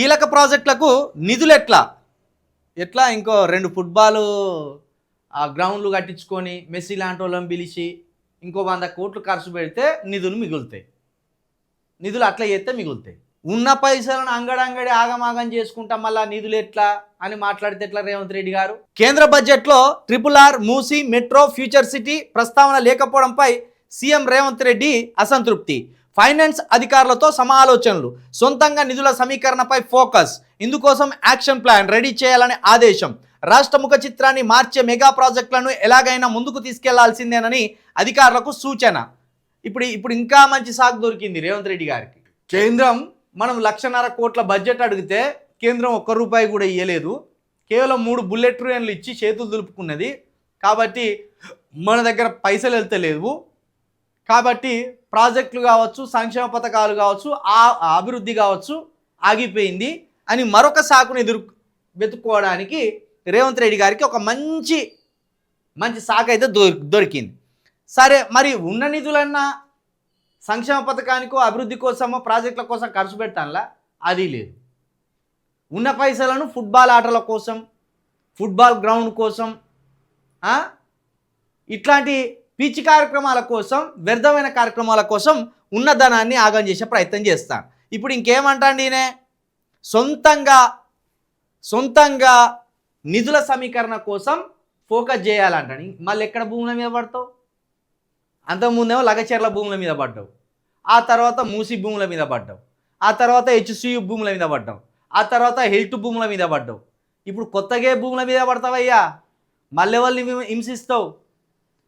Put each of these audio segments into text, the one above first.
కీలక ప్రాజెక్టులకు నిధులు ఎట్లా ఇంకో 2 ఫుట్బాల్ గ్రౌండ్లు కట్టించుకొని మెస్సీ లాంటి వాళ్ళని పిలిచి ఇంకో 100 కోట్లు ఖర్చు పెడితే నిధులు మిగులుతాయి. నిధులు అట్లా చేస్తే మిగులుతాయి. ఉన్న పైసలను అంగడంగడి ఆగమాగం చేసుకుంటాం, మళ్ళీ నిధులు ఎట్లా అని మాట్లాడితే ఎట్లా రేవంత్ రెడ్డి గారు? కేంద్ర బడ్జెట్లో RRR, Musi, metro, future city ప్రస్తావన లేకపోవడంపై సీఎం రేవంత్ రెడ్డి అసంతృప్తి. ఫైనాన్స్ అధికారులతో సమాలోచనలు, సొంతంగా నిధుల సమీకరణపై ఫోకస్, ఇందుకోసం యాక్షన్ ప్లాన్ రెడీ చేయాలని ఆదేశం. రాష్ట్ర ముఖ చిత్రాన్ని మార్చే మెగా ప్రాజెక్టులను ఎలాగైనా ముందుకు తీసుకెళ్లాల్సిందేనని అధికారులకు సూచన. ఇప్పుడు ఇంకా మంచి సాగు దొరికింది రేవంత్ రెడ్డి గారికి. కేంద్రం మనం 1.5 కోట్ల బడ్జెట్ అడిగితే కేంద్రం ₹1 కూడా ఇవ్వలేదు. కేవలం 3 బుల్లెట్ ట్రైన్లు ఇచ్చి చేతులు దులుపుకున్నది. కాబట్టి మన దగ్గర పైసలు వెళ్తలేవు. కాబట్టి ప్రాజెక్టులు కావచ్చు, సంక్షేమ పథకాలు కావచ్చు, అభివృద్ధి కావచ్చు ఆగిపోయింది అని మరొక సాకుని వెతుక్కోవడానికి రేవంత్ రెడ్డి గారికి ఒక మంచి సాకు అయితే దొరికింది. సరే, మరి ఉన్న నిధులన్నా సంక్షేమ పథకానికో అభివృద్ధి కోసమో ప్రాజెక్టుల కోసం ఖర్చు పెట్టాలా? అది లేదు. ఉన్న పైసలను ఫుట్బాల్ ఆటల కోసం, ఫుట్బాల్ గ్రౌండ్ కోసం, ఇట్లాంటి పిచ్చి కార్యక్రమాల కోసం, వ్యర్థమైన కార్యక్రమాల కోసం ఉన్న ధనాన్ని ఆగం చేసే ప్రయత్నం చేస్తాను. ఇప్పుడు ఇంకేమంటాండి ఈయన? సొంతంగా నిధుల సమీకరణ కోసం ఫోకస్ చేయాలంటాడు. మళ్ళీ ఎక్కడ భూముల మీద పడతావు? అంతకుముందేమో లగచెర్ల భూముల మీద పడ్డావు, ఆ తర్వాత మూసి భూముల మీద పడ్డావు, ఆ తర్వాత HCU భూముల మీద పడ్డావు, ఆ తర్వాత హెల్త్ భూముల మీద పడ్డావు. ఇప్పుడు కొత్తగా భూముల మీద పడతావయ్యా. మళ్ళీ ఎవరిని హింసిస్తావు?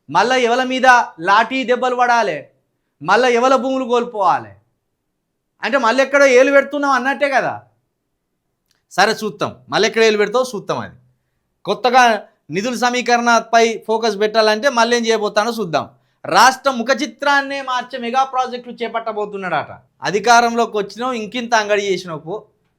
మళ్ళీ ఎవరి మీద లాఠీ దెబ్బలు పడాలి, మళ్ళీ ఎవరి భూములు కోల్పోవాలి అంటే మళ్ళీ ఎక్కడో ఏలు పెడుతున్నావు అన్నట్టే కదా. సరే చూద్దాం, మళ్ళీ ఎక్కడ ఏలు పెడతావు చూద్దాం. అది కొత్తగా నిధుల సమీకరణపై ఫోకస్ పెట్టాలంటే మళ్ళీ ఏం చేయబోతానో చూద్దాం. రాష్ట్ర ముఖ చిత్రాన్నే మార్చే మెగా ప్రాజెక్టులు చేపట్టబోతున్నాడట. అధికారంలోకి వచ్చినావు, ఇంకింత అంగడి చేసినావు.